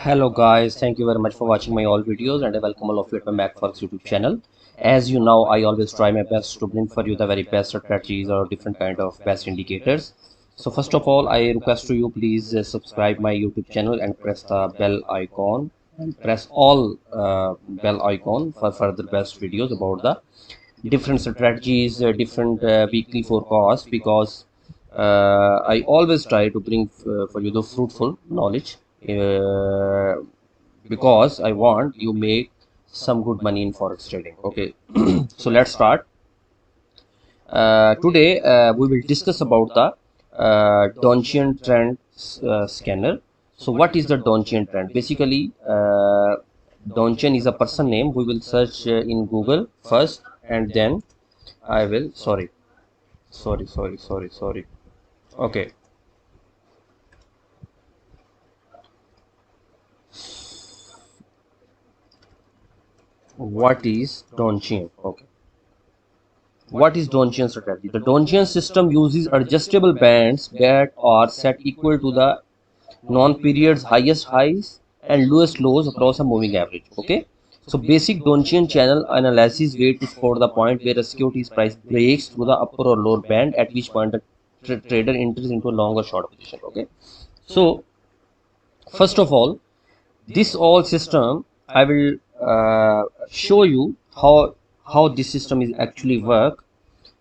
Hello guys, thank you very much for watching my all videos and I welcome all of you at my MacForex YouTube channel. As you know, I always try my best to bring for you the very best strategies or different kind of best indicators. So first of all, I request to you please subscribe my YouTube channel and press the bell icon and press all bell icon for further best videos about the different strategies, different weekly forecasts because I always try to bring for you the fruitful knowledge uh, because I want you make some good money in forex trading. Okay, so let's start. Today we will discuss about the Donchian trend scanner. So what is the Donchian trend? Basically, Donchian is a person name. We will search in Google first and then I will, sorry. Okay, what is Donchian? Okay, what is Donchian strategy? The Donchian system uses adjustable bands that are set equal to the non-period's highest highs and lowest lows across a moving average. Okay, so basic Donchian channel analysis way to score the point where a security's price breaks through the upper or lower band, at which point the trader enters into a long or short position. Okay, so first of all, this all system I will show you how this system is actually work.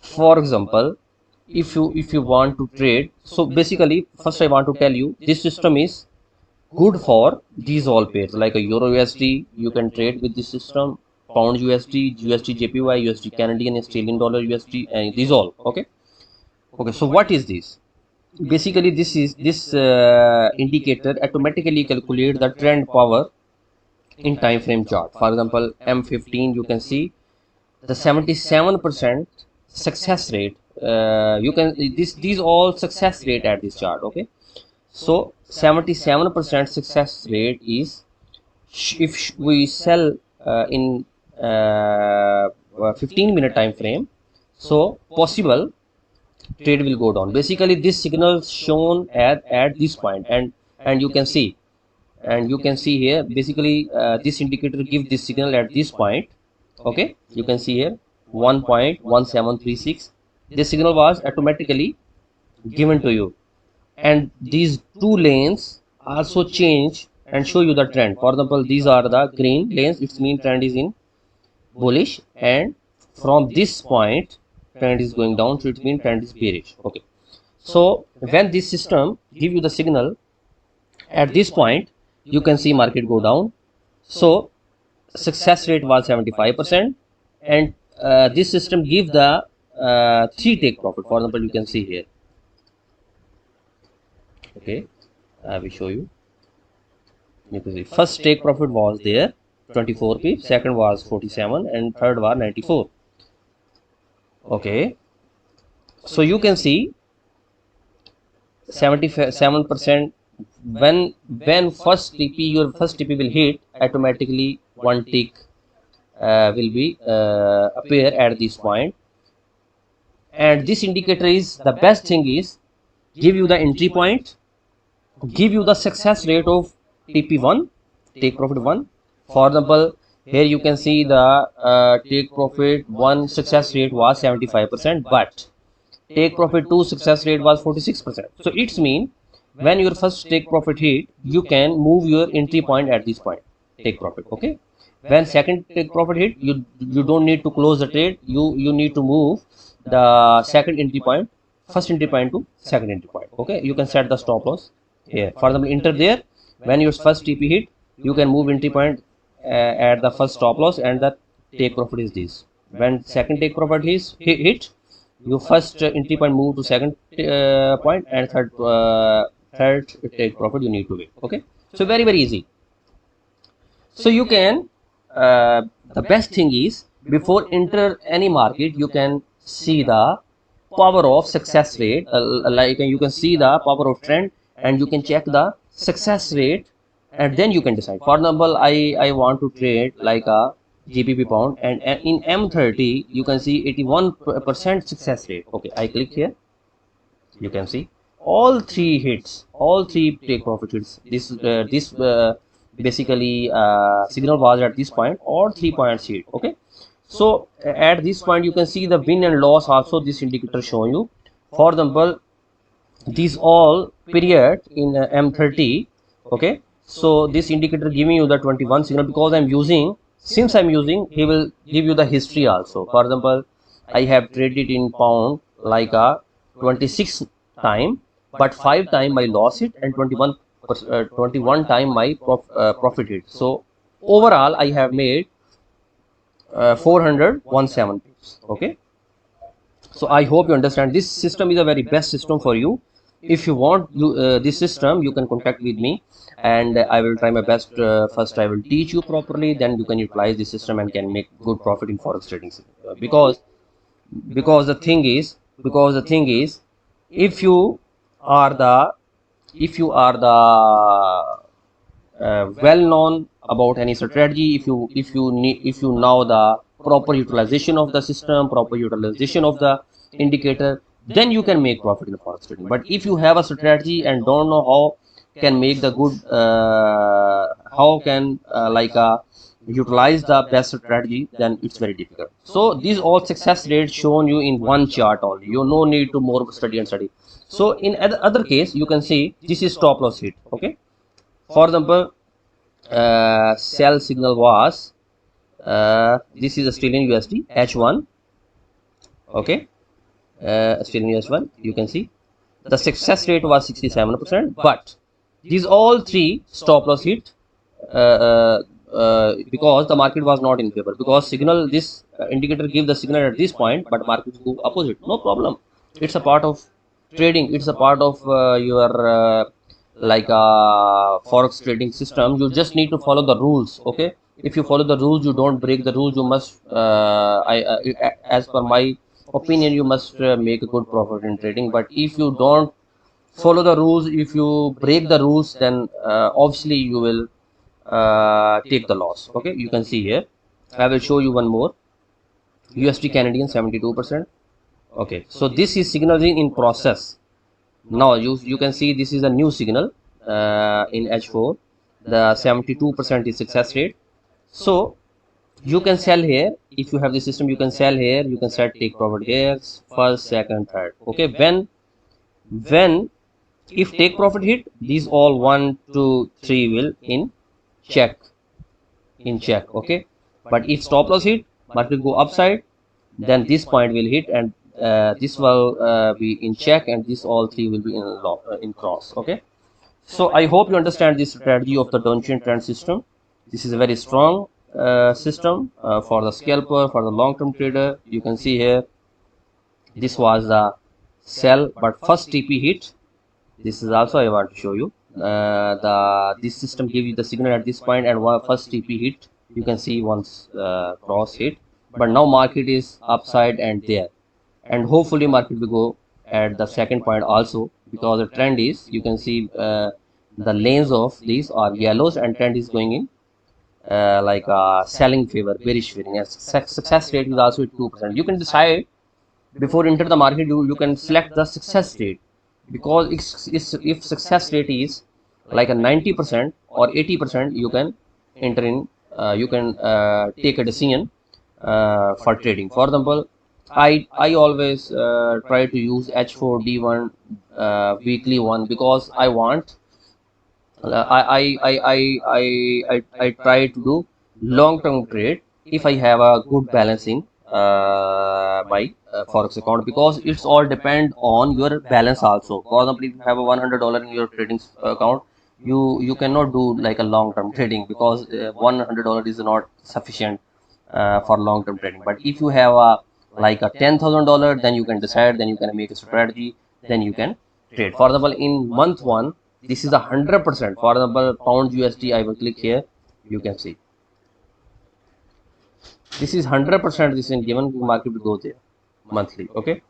For example, if you want to trade, so basically first I want to tell you this system is good for these all pairs like a euro USD. You can trade with this system, pound USD, USD JPY, USD Canadian, Australian dollar USD, and these all. Okay, so what is this? Basically this indicator automatically calculate the trend power in time frame chart. For example, M15, you can see the 77% success rate. You can these all success rate at this chart. Okay, so 77% success rate is if we sell in 15-minute time frame, so possible trade will go down. Basically this signal shown at this point, and you can see here basically this indicator give this signal at this point. Okay, you can see here 1.1736. this signal was automatically given to you, and these two lanes also change and show you the trend. For example, these are the green lanes, its mean trend is in bullish, and from this point trend is going down, so it means trend is bearish. Okay, so when this system give you the signal at this point, you can see market go down. So success rate was 75%, and this system give the three take profit. For example, you can see here. Okay, I will show you. You can see first take profit was there 24 pips, second was 47, and third was 94. Okay, so you can see 77%. When first TP, your first TP will hit, automatically one tick will be appear at this point. And this indicator is the best thing is give you the entry point, give you the success rate of TP1, take profit 1. For example, here you can see the take profit 1 success rate was 75%, but take profit 2 success rate was 46%. So it's mean when your first take profit hit, you can move your entry point at this point, take profit. Okay, when second take profit hit, you don't need to close the trade, you need to move the second entry point, first entry point to second entry point. Okay, you can set the stop loss here. For example, enter there. When your first TP hit, you can move entry point at the first stop loss, and the take profit is this. When second take profit is hit, you first entry point move to second point, and third take profit you need to wait. Okay, so very easy. So you can the best thing is before enter any market, you can see the power of success rate, like you can see the power of trend, and you can check the success rate, and then you can decide. For example, I want to trade like a GBP pound, and in M30 you can see 81% success rate. Okay, I click here. You can see all three hits, all three take profit hits. basically signal was at this point or 3 points hit. Okay, so at this point you can see the win and loss also this indicator show you. For example, these all period in M30. Okay, so this indicator giving you the 21 signal because I'm using, since I'm using, he will give you the history also. For example, I have traded in pound like a 26 time, but 5 time I lost it and 21 time my profited. So overall I have made 417 pips. Okay, so I hope you understand this system is a very best system for you. If you want this system, you can contact with me, and I will try my best. First I will teach you properly, then you can utilize the system and can make good profit in forex trading. Because the thing is, if you are the, well known about any strategy, if you know the proper utilization of the system, proper utilization of the indicator, then you can make profit in the forex trading. But if you have a strategy and don't know how can make the good how can utilize the best strategy, then it's very difficult. So these all success rates shown you in one chart only, you no need to more study and study. So in other case, you can see this is stop loss hit. Okay, for example, sell signal was this is Australian USD H1. Okay, Australian US1. You can see the success rate was 67%, but these all three stop loss hit because the market was not in favor. Because signal, this indicator give the signal at this point, but market go opposite. No problem. It's a part of trading. It's a part of your forex trading system. You just need to follow the rules. Okay, if you follow the rules, you don't break the rules. You must as per my opinion, you must make a good profit in trading. But if you don't follow the rules, if you break the rules, then obviously you will take the loss. Okay, you can see here, I will show you one more. USD Canadian 72%. Okay, so this is signaling in process. Now you can see this is a new signal in H4. The 72% is success rate. So you can sell here. If you have the system, you can sell here, you can set take profit here, first, second, third. Okay, when if take profit hit, these all 1 2 3 will in check. Okay, but if stop loss hit, market go upside, then this point will hit, and this will be in check, and this all three will be in cross. Okay, so I hope you understand this strategy of the Donchian trend system. This is a very strong system for the scalper, for the long-term trader. You can see here, this was the sell, but first TP hit. This is also I want to show you. This system gives you the signal at this point, and one first TP hit. You can see once cross hit, but now market is upside and there, and hopefully market will go at the second point also, because the trend is, you can see the lanes of these are yellows, and trend is going in selling favor, bearish feeling. Yes, success rate is also at 2%. You can decide before enter the market, you can select the success rate, because if success rate is like a 90% or 80%, you can enter in, you can take a decision for trading. For example, I always try to use H4D1 weekly one, because I want I try to do long term trade if I have a good balancing my forex account, because it's all depend on your balance also. For example, if you have a $100 in your trading account, you cannot do like a long term trading, because $100 is not sufficient for long term trading. But if you have a like a $10,000, then you can decide, then you can make a strategy, then you can trade. For example, in month one, this is 100%. For example, pound USD, I will click here, you can see this is 100%. This is given market will go there monthly. Okay,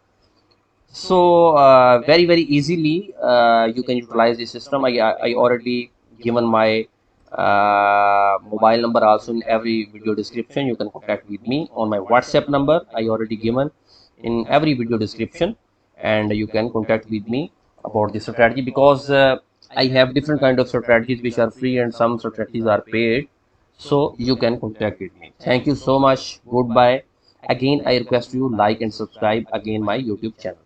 so very easily you can utilize this system. I already given my mobile number also in every video description. You can contact with me on my WhatsApp number, I already given in every video description, and you can contact with me about this strategy. Because I have different kind of strategies which are free and some strategies are paid. So you can contact with me. Thank you so much. Goodbye. Again, I request you like and subscribe again my YouTube channel.